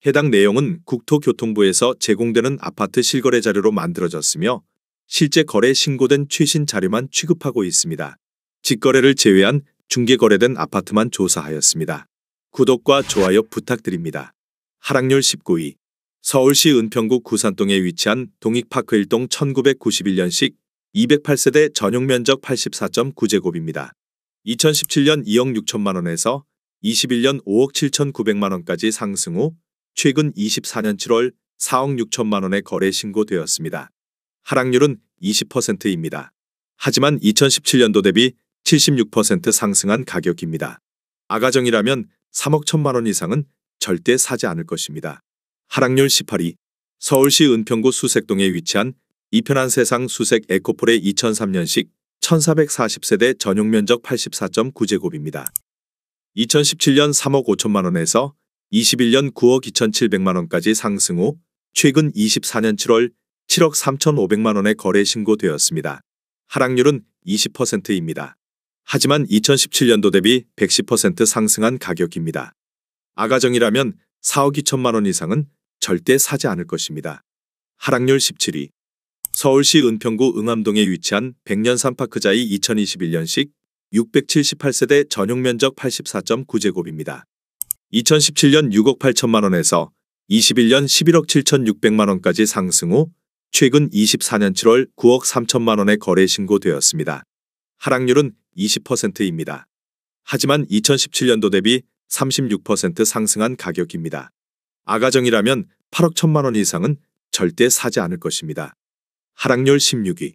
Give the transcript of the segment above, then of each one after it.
해당 내용은 국토교통부에서 제공되는 아파트 실거래 자료로 만들어졌으며 실제 거래 신고된 최신 자료만 취급하고 있습니다. 직거래를 제외한 중개거래된 아파트만 조사하였습니다. 구독과 좋아요 부탁드립니다. 하락률 19위. 서울시 은평구 구산동에 위치한 동익파크 1동 1991년식 208세대 전용면적 84.9제곱입니다. 2017년 2억 6천만 원에서 21년 5억 7,900만 원까지 상승 후 최근 24년 7월 4억 6천만 원에 거래 신고되었습니다. 하락률은 20%입니다. 하지만 2017년도 대비 76% 상승한 가격입니다. 아가정이라면 3억 1천만 원 이상은 절대 사지 않을 것입니다. 하락률 18위. 서울시 은평구 수색동에 위치한 이편한 세상 수색 에코폴의 2003년식 1440세대 전용면적 84.9제곱입니다. 2017년 3억 5천만 원에서 21년 9억 2,700만 원까지 상승 후 최근 24년 7월 7억 3,500만 원에 거래 신고되었습니다. 하락률은 20%입니다. 하지만 2017년도 대비 110% 상승한 가격입니다. 아가정이라면 4억 2천만 원 이상은 절대 사지 않을 것입니다. 하락률 17위. 서울시 은평구 응암동에 위치한 백년산파크자이 2021년식 678세대 전용면적 84.9제곱입니다. 2017년 6억 8천만 원에서 21년 11억 7,600만 원까지 상승 후 최근 24년 7월 9억 3천만 원에 거래 신고되었습니다. 하락률은 20%입니다. 하지만 2017년도 대비 36% 상승한 가격입니다. 아가정이라면 8억 1천만 원 이상은 절대 사지 않을 것입니다. 하락률 16위.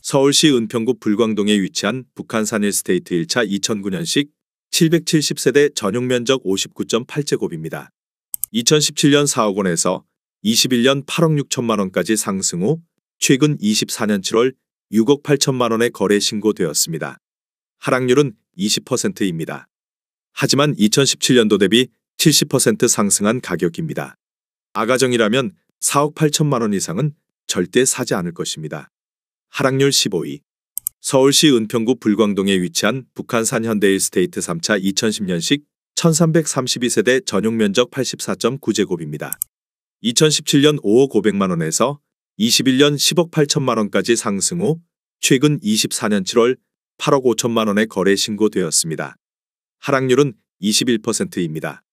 서울시 은평구 불광동에 위치한 북한산 일스테이트 1차 2009년식 770세대 전용면적 59.8제곱입니다. 2017년 4억 원에서 21년 8억 6천만 원까지 상승 후 최근 24년 7월 6억 8천만 원에 거래 신고되었습니다. 하락률은 20%입니다. 하지만 2017년도 대비 70% 상승한 가격입니다. 아가정이라면 4억 8천만 원 이상은 절대 사지 않을 것입니다. 하락률 15위. 서울시 은평구 불광동에 위치한 북한산 현대일스테이트 3차 2010년식 1332세대 전용면적 84.9제곱입니다. 2017년 5억 500만 원에서 21년 10억 8천만 원까지 상승 후 최근 24년 7월 8억 5천만 원에 거래 신고되었습니다. 하락률은 21%입니다.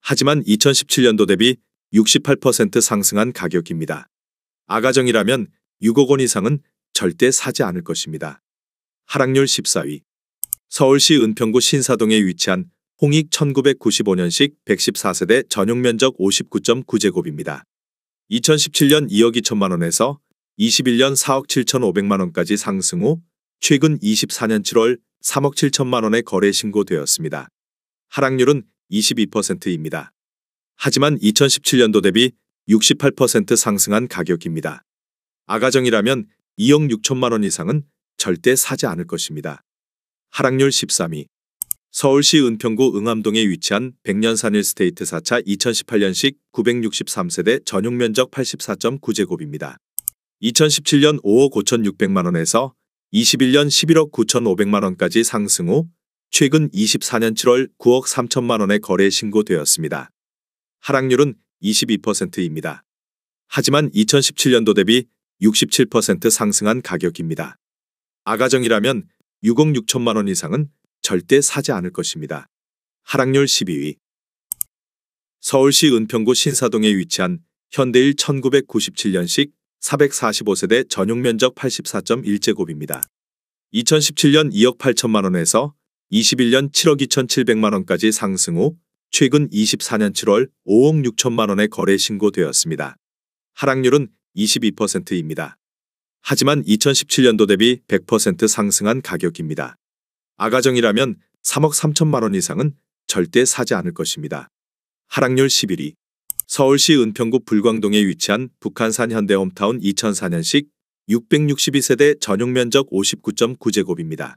하지만 2017년도 대비 68% 상승한 가격입니다. 아가정이라면 6억 원 이상은 절대 사지 않을 것입니다. 하락률 14위. 서울시 은평구 신사동에 위치한 홍익 1995년식 114세대 전용면적 59.9제곱입니다. 2017년 2억 2천만 원에서 21년 4억 7,500만 원까지 상승 후 최근 24년 7월 3억 7천만 원에 거래 신고되었습니다. 하락률은 22%입니다. 하지만 2017년도 대비 68% 상승한 가격입니다. 아가정이라면 2억 6천만 원 이상은 절대 사지 않을 것입니다. 하락률 13위. 서울시 은평구 응암동에 위치한 백년산 일스테이트 4차 2018년식 963세대 전용면적 84.9제곱입니다. 2017년 5억 5,600만 원에서 21년 11억 9,500만 원까지 상승 후 최근 24년 7월 9억 3천만 원에 거래 신고되었습니다. 하락률은 22%입니다. 하지만 2017년도 대비 67% 상승한 가격입니다. 아가정이라면 6억 6천만 원 이상은 절대 사지 않을 것입니다. 하락률 12위. 서울시 은평구 신사동에 위치한 현대일 1997년식 445세대 전용면적 84.1제곱입니다. 2017년 2억 8천만 원에서 21년 7억 2,700만 원까지 상승 후 최근 24년 7월 5억 6천만 원에 거래 신고되었습니다. 하락률은 22%입니다. 하지만 2017년도 대비 100% 상승한 가격입니다. 아가정이라면 3억 3천만 원 이상은 절대 사지 않을 것입니다. 하락률 11위. 서울시 은평구 불광동에 위치한 북한산 현대홈타운 2004년식 662세대 전용면적 59.9제곱입니다.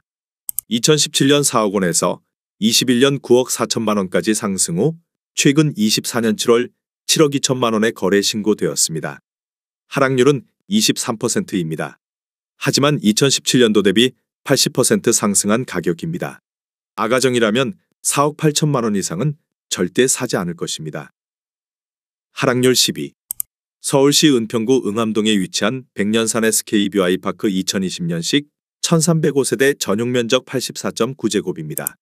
2017년 4억 원에서 21년 9억 4천만 원까지 상승 후 최근 24년 7월 7억 2천만 원에 거래 신고되었습니다. 하락률은 23%입니다. 하지만 2017년도 대비 80% 상승한 가격입니다. 아가정이라면 4억 8천만 원 이상은 절대 사지 않을 것입니다. 하락률 12. 서울시 은평구 응암동에 위치한 백년산 SK뷰 아이파크 2020년식 1305세대 전용면적 84.9제곱입니다.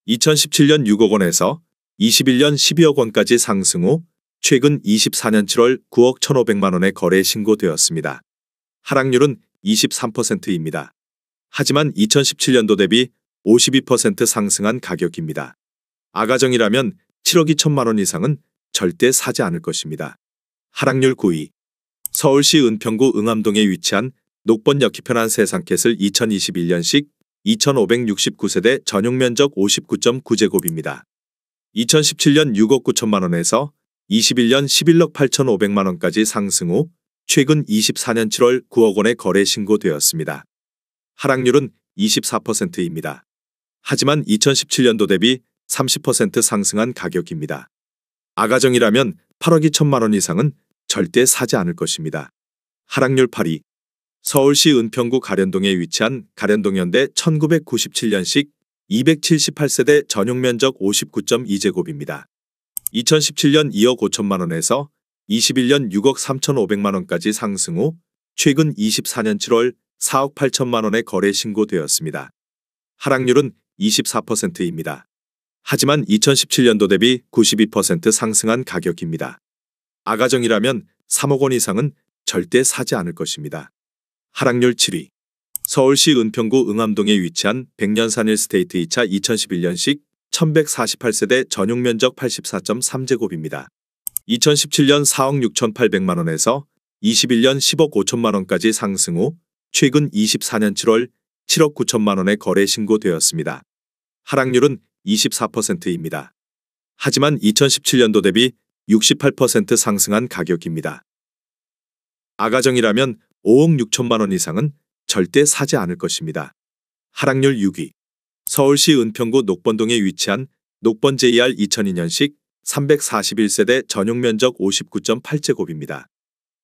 2017년 6억 원에서 21년 12억 원까지 상승 후 최근 24년 7월 9억 1,500만 원에 거래 신고되었습니다. 하락률은 23%입니다. 하지만 2017년도 대비 52% 상승한 가격입니다. 아가정이라면 7억 2천만 원 이상은 절대 사지 않을 것입니다. 하락률 9위. 서울시 은평구 응암동에 위치한 녹번역기 편한 세상캣을 2021년식 2569세대 전용면적 59.9제곱입니다. 2017년 6억 9천만 원에서 21년 11억 8,500만 원까지 상승 후 최근 24년 7월 9억 원에 거래 신고되었습니다. 하락률은 24%입니다. 하지만 2017년도 대비 30% 상승한 가격입니다. 아가정이라면 8억 2천만 원 이상은 절대 사지 않을 것입니다. 하락률 8위. 서울시 은평구 가련동에 위치한 가련동현대 1997년식 278세대 전용면적 59.2제곱입니다. 2017년 2억 5천만 원에서 21년 6억 3,500만 원까지 상승 후 최근 24년 7월 4억 8천만 원에 거래 신고되었습니다. 하락률은 24%입니다. 하지만 2017년도 대비 92% 상승한 가격입니다. 아가정이라면 3억 원 이상은 절대 사지 않을 것입니다. 하락률 7위. 서울시 은평구 응암동에 위치한 백년산 1스테이트 2차 2011년식 1148세대 전용면적 84.3제곱입니다. 2017년 4억 6,800만 원에서 21년 10억 5천만 원까지 상승 후 최근 24년 7월 7억 9천만 원에 거래 신고되었습니다. 하락률은 24%입니다. 하지만 2017년도 대비 68% 상승한 가격입니다. 아가정이라면 5억 6천만 원 이상은 절대 사지 않을 것입니다. 하락률 6위. 서울시 은평구 녹번동에 위치한 녹번 JR 2002년식 341세대 전용면적 59.8제곱입니다.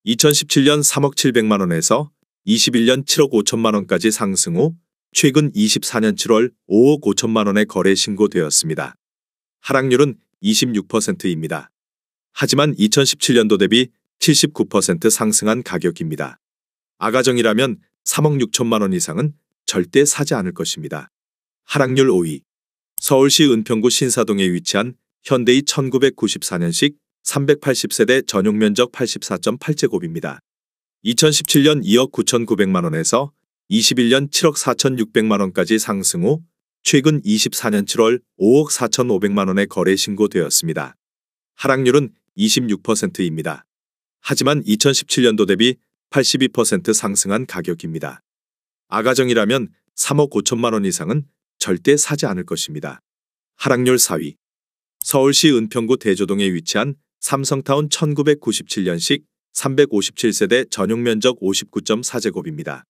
2017년 3억 700만 원에서 21년 7억 5천만 원까지 상승 후 최근 24년 7월 5억 5천만 원에 거래 신고되었습니다. 하락률은 26%입니다. 하지만 2017년도 대비 79% 상승한 가격입니다. 아가정이라면 3억 6천만 원 이상은 절대 사지 않을 것입니다. 하락률 5위. 서울시 은평구 신사동에 위치한 현대이 1994년식 380세대 전용면적 84.8제곱입니다. 2017년 2억 9,900만 원에서 21년 7억 4,600만 원까지 상승 후 최근 24년 7월 5억 4,500만 원에 거래 신고되었습니다. 하락률은 26%입니다. 하지만 2017년도 대비 82% 상승한 가격입니다. 아가정이라면 3억 5천만 원 이상은 절대 사지 않을 것입니다. 하락률 4위. 서울시 은평구 대조동에 위치한 삼성타운 1997년식 357세대 전용면적 59.4제곱입니다.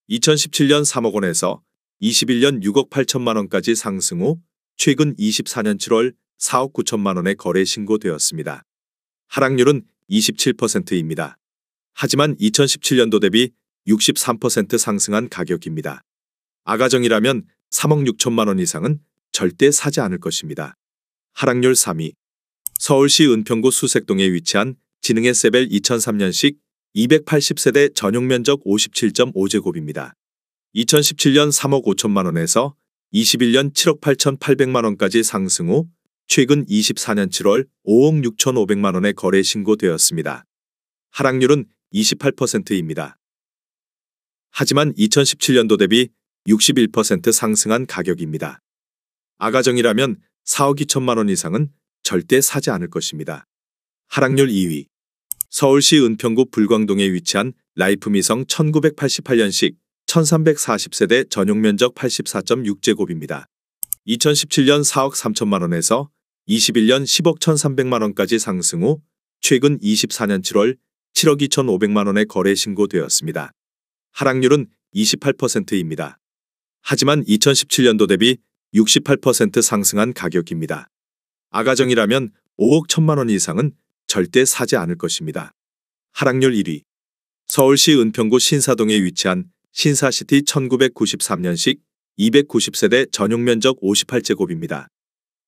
2017년 3억 원에서 21년 6억 8천만 원까지 상승 후 최근 24년 7월 4억 9천만 원에 거래 신고되었습니다. 하락률은 27%입니다. 하지만 2017년도 대비 63% 상승한 가격입니다. 아가정이라면 3억 6천만 원 이상은 절대 사지 않을 것입니다. 하락률 3위. 서울시 은평구 수색동에 위치한 진흥의 세벨 2003년식 280세대 전용면적 57.5제곱입니다. 2017년 3억 5천만 원에서 21년 7억 8,800만 원까지 상승 후 최근 24년 7월 5억 6,500만 원에 거래 신고되었습니다. 하락률은 28%입니다. 하지만 2017년도 대비 61% 상승한 가격입니다. 아가정이라면 4억 2천만 원 이상은 절대 사지 않을 것입니다. 하락률 2위. 서울시 은평구 불광동에 위치한 라이프미성 1988년식 1340세대 전용면적 84.6제곱입니다. 2017년 4억 3천만 원에서 21년 10억 1,300만 원까지 상승 후 최근 24년 7월 7억 2,500만 원에 거래 신고되었습니다. 하락률은 28%입니다. 하지만 2017년도 대비 68% 상승한 가격입니다. 아가정이라면 5억 1천만 원 이상은 절대 사지 않을 것입니다. 하락률 1위. 서울시 은평구 신사동에 위치한 신사시티 1993년식 290세대 전용면적 58제곱입니다.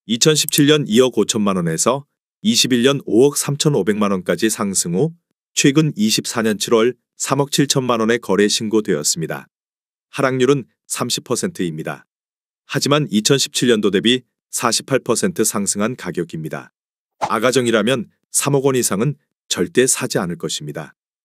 2017년 2억 5천만 원에서 21년 5억 3,500만 원까지 상승 후 최근 24년 7월 3억 7천만 원의 거래 신고되었습니다. 하락률은 30%입니다. 하지만 2017년도 대비 48% 상승한 가격입니다. 아가정이라면 3억 원 이상은 절대 사지 않을 것입니다.